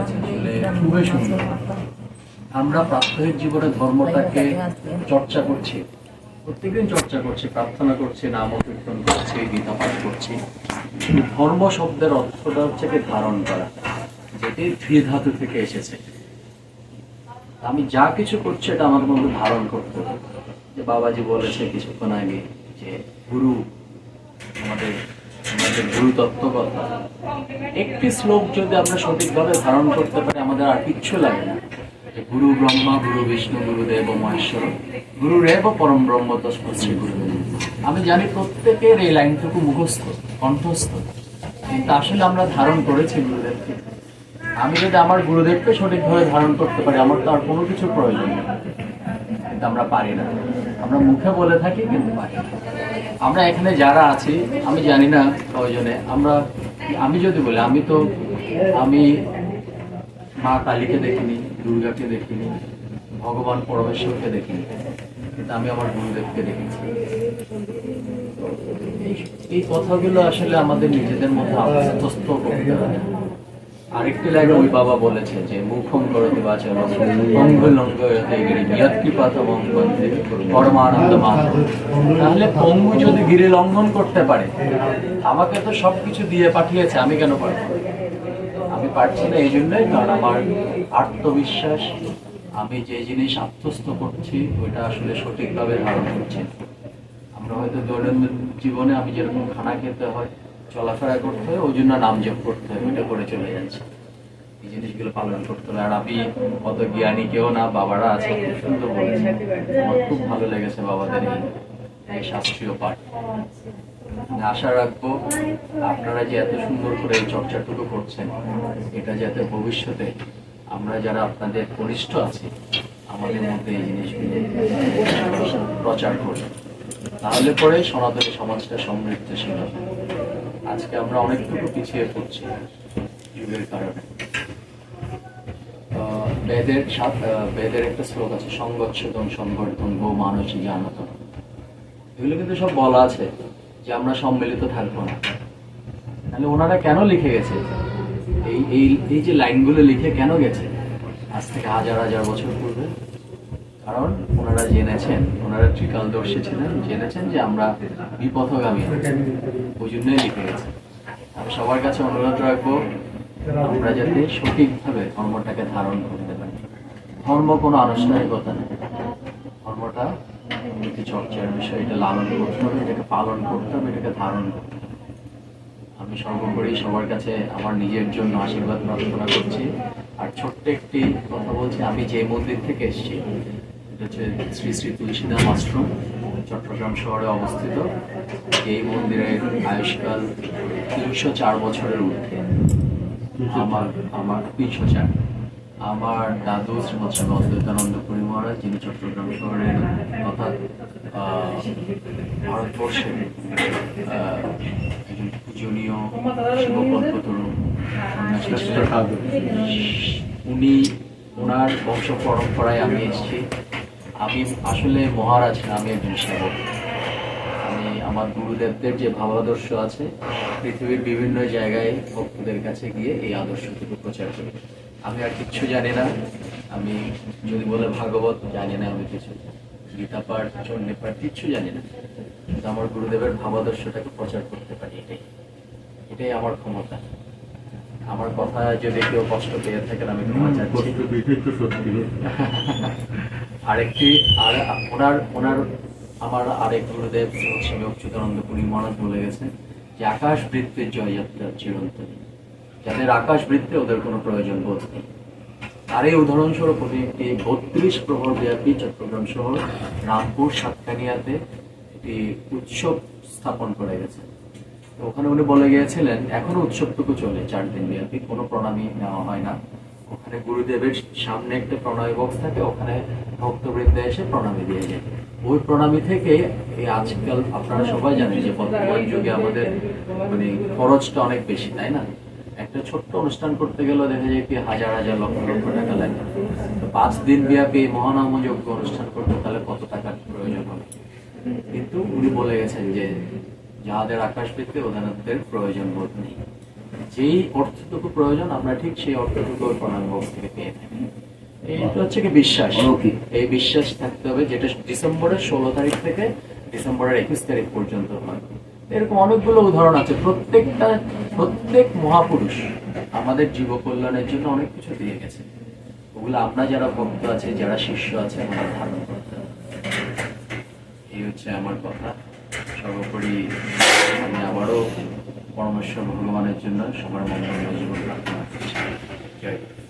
আসলে খুবই সুন্দর। আমরা প্রাত্যহিক জীবনে ধর্মটাকে চর্চা করছি, প্রত্যেকদিন চর্চা করছি, প্রার্থনা করছি, নাম কীর্তন করছি, গীতা পাঠ করছি। কিন্তু ধর্ম শব্দের অর্থটা হচ্ছে কি ধারণ করা, যেটি ধী ধাতু থেকে এসেছে। আমি যা কিছু করছি এটা আমার মধ্যে ধারণ করতে হবে। যে বাবাজি বলেছে কিছুক্ষণ আগে যে গুরু, আমাদের আমাদের গুরু তত্ত্ব কথা, একটি শ্লোক যদি আমরা সঠিকভাবে ধারণ করতে পারি আমাদের আর কিচ্ছু লাগে না। যে গুরু ব্রহ্মা, গুরু বিষ্ণু, গুরুদেব মহেশ্বর, গুরুরেব পরম ব্রহ্ম তস্মৈ শ্রী গুরুদেব। আমি জানি প্রত্যেকের এই লাইনটুকু মুখস্থ, কণ্ঠস্থ, কিন্তু আসলে আমরা ধারণ করেছি গুরুদেবকে। আমি যদি আমার গুরুদেবকে সঠিকভাবে ধারণ করতে পারি আমার তো আর কোনো কিছুর প্রয়োজন নেই, কিন্তু আমরা পারি না। আমরা মুখে বলে থাকি কিন্তু পারি না। আমরা এখানে যারা আছি আমি জানি না প্রয়োজনে আমি যদি বলি আমি মা কালীকে দেখিনি, দুর্গাকে দেখিনি, ভগবান পরমেশ্বরকে দেখিনি, কিন্তু আমি আমার গুরুদেবকে দেখেছি। এই কথাগুলো আসলে আমাদের নিজেদের মধ্যে আত্মস্থ করতে হবে। আরেকটি লাইনে ওই বাবা বলেছে যে মুখম করতে বাচনম অঙ্গুলঙ্গয়তে গিরি বিয়ৎকৃপাতমং বন্দে পরমানন্দ মাধব। তাহলে পঙ্গু যদি গিরি লঙ্ঘন করতে পারে, আমাকে তো সবকিছু দিয়ে পাঠিয়েছে, আমি কেন পারবো? আমি পারছি না এই জন্যই কারণ আমার আত্মবিশ্বাস, আমি যে জিনিস আত্মস্থ করছি ওইটা আসলে সঠিকভাবে ধারণ করছি। আমরা হয়তো দৈনন্দিন জীবনে আমি যেরকম খানা খেতে হয়, চলাফেরা করতে হয়, ওই জন্য নাম জপ করতে হয়, ওইটা করে চলে যাচ্ছে। এই জিনিসগুলো পালন করতে হবে। আর আমি অত জ্ঞানী কেউ না, বাবারা আছে, খুব সুন্দর বলেছে। আমার খুব ভালো লেগেছে বাবাদের এই শাস্ত্রীয় পাঠ। আমি আশা রাখবো আপনারা যে এত সুন্দর করে এই চর্চাটুকু করছেন, এটা যাতে ভবিষ্যতে আমরা যারা আপনাদের কনিষ্ঠ আছি আমাদের মধ্যে এই জিনিসগুলো প্রচার করি, তাহলে পরে সনাতনী সমাজটা সমৃদ্ধশীল হবে। আজকে আমরা অনেকটুকু পিছিয়ে পড়ছি যুগের কারণে। বেদের একটা শ্লোক আছে, সংগচ্ছতম সংবর্ধন গো মানসী জানত। এগুলো কিন্তু সব বলা আছে যে আমরা সম্মিলিত থাকবো না। তাহলে ওনারা কেন লিখে গেছে এই যে লাইনগুলো লিখে কেন গেছে আজ থেকে হাজার হাজার বছর পূর্বে? কারণ ওনারা জেনেছেন, ওনারা ত্রিকালদর্শী ছিলেন, জেনেছেন যে আমরা বিপথগামী, ওই জন্যই লিখে গেছে। আমি সবার কাছে অনুরোধ রাখবো আমরা যাতে সঠিকভাবে ধর্মটাকে ধারণ করতে পারি। ধর্ম কোনো আনুষ্ঠানিকতা নেই, ধর্মটা নীতি চর্চার বিষয়। এটা লালন করতে হবে, এটাকে পালন করতে হবে, এটাকে ধারণ করতে হবে। আমি সর্বোপরি সবার কাছে আমার নিজের জন্য আশীর্বাদ প্রার্থনা করছি। আর ছোট্ট একটি কথা বলছি, আমি যে মন্দির থেকে এসেছি এটা হচ্ছে শ্রী শ্রী তুলসীদাম আশ্রম, চট্টগ্রাম শহরে অবস্থিত। এই মন্দিরের আয়ুষ্কাল 304 বছরের ঊর্ধ্বে। আমার 304। আমার দাদু শ্রীমৎ স্বামী অদ্বৈতানন্দ পুরী মহারাজ, যিনি চট্টগ্রাম শহরের অর্থাৎ ভারতবর্ষের একজন পূজনীয় শিবকল্পতরু উনি, ওনার বংশ পরম্পরায় আমি এসেছি। আমি আসলে মহারাজ না, আমি একজন সেবক। আমি আমার গুরুদেবদের যে ভাবাদর্শ আছে পৃথিবীর বিভিন্ন জায়গায় ভক্তদের কাছে গিয়ে এই আদর্শটুকু প্রচার করি। আমি আর কিচ্ছু জানি না। আমি যদি বলে ভাগবত জানি না, আমি কিছু গীতা পাঠ, চণ্ডী পাঠ কিচ্ছু জানি না, কিন্তু আমার গুরুদেবের ভাবাদর্শটাকে প্রচার করতে পারি। এটাই আমার ক্ষমতা। আমার কথা যদি কেউ কষ্ট পেয়ে থাকেন আমি ক্ষমা চাচ্ছি। আরেকটি আর ওনার আমার আরেক গুরুদেব স্বামী অচ্যুতানন্দ পুরী মহারাজ বলে গেছেন যে আকাশ বৃত্তের জয়যাত্রা চিরন্তনী, যাদের আকাশ বৃত্তে ওদের কোনো প্রয়োজন বোধ নেই। আর এই উদাহরণস্বরূপ উনি একটি 32 প্রহর ব্যাপী চট্টগ্রাম শহর রামপুর সাতকানিয়াতে একটি উৎসব স্থাপন করে গেছেন। তো ওখানে উনি বলে গিয়েছিলেন এখনো উৎসবটুকু চলে 4 দিন ব্যাপী, কোনো প্রণামী নেওয়া হয় না। ওখানে গুরুদেবের সামনে একটা প্রণামী বক্স থাকে, ওখানে ভক্তবৃন্দ এসে প্রণামী দিয়ে যায়। ওই প্রণামী থেকে এই আজকাল আপনারা সবাই জানেন যে বর্তমান যুগে আমাদের মানে খরচটা অনেক বেশি, তাই না? একটা ছোট্ট অনুষ্ঠান করতে গেলেও দেখা যায় কি হাজার হাজার লক্ষ লক্ষ টাকা লাগে। তো 5 দিন ব্যাপী মহানামযজ্ঞ অনুষ্ঠান করতে তাহলে কত টাকার প্রয়োজন হবে? কিন্তু উনি বলে গেছেন যে যাদের আকাশ বৃত্তে ওদের প্রয়োজন বোধ নেই। যেই অর্থটুকু প্রয়োজন আমরা ঠিক সেই অর্থটুকু ওই প্রণামী বক্স থেকে পেয়ে থাকি। এইটা হচ্ছে কি বিশ্বাস। এই বিশ্বাস থাকতে হবে, যেটা ডিসেম্বরের 16 তারিখ থেকে ডিসেম্বরের 21 তারিখ পর্যন্ত হয়। এরকম অনেকগুলো উদাহরণ আছে। প্রত্যেক মহাপুরুষ আমাদের জীব কল্যাণের জন্য অনেক কিছু দিয়ে গেছে। ওগুলো আমরা যারা ভক্ত আছে, যারা শিষ্য আছে, আমরা ধারণ করতে হবে। এই হচ্ছে আমার কথা। সর্বোপরি আমি আবারও পরমেশ্বর ভগবানের জন্য সবার মঙ্গল জীবন প্রার্থনা করছি। জয় গুরু।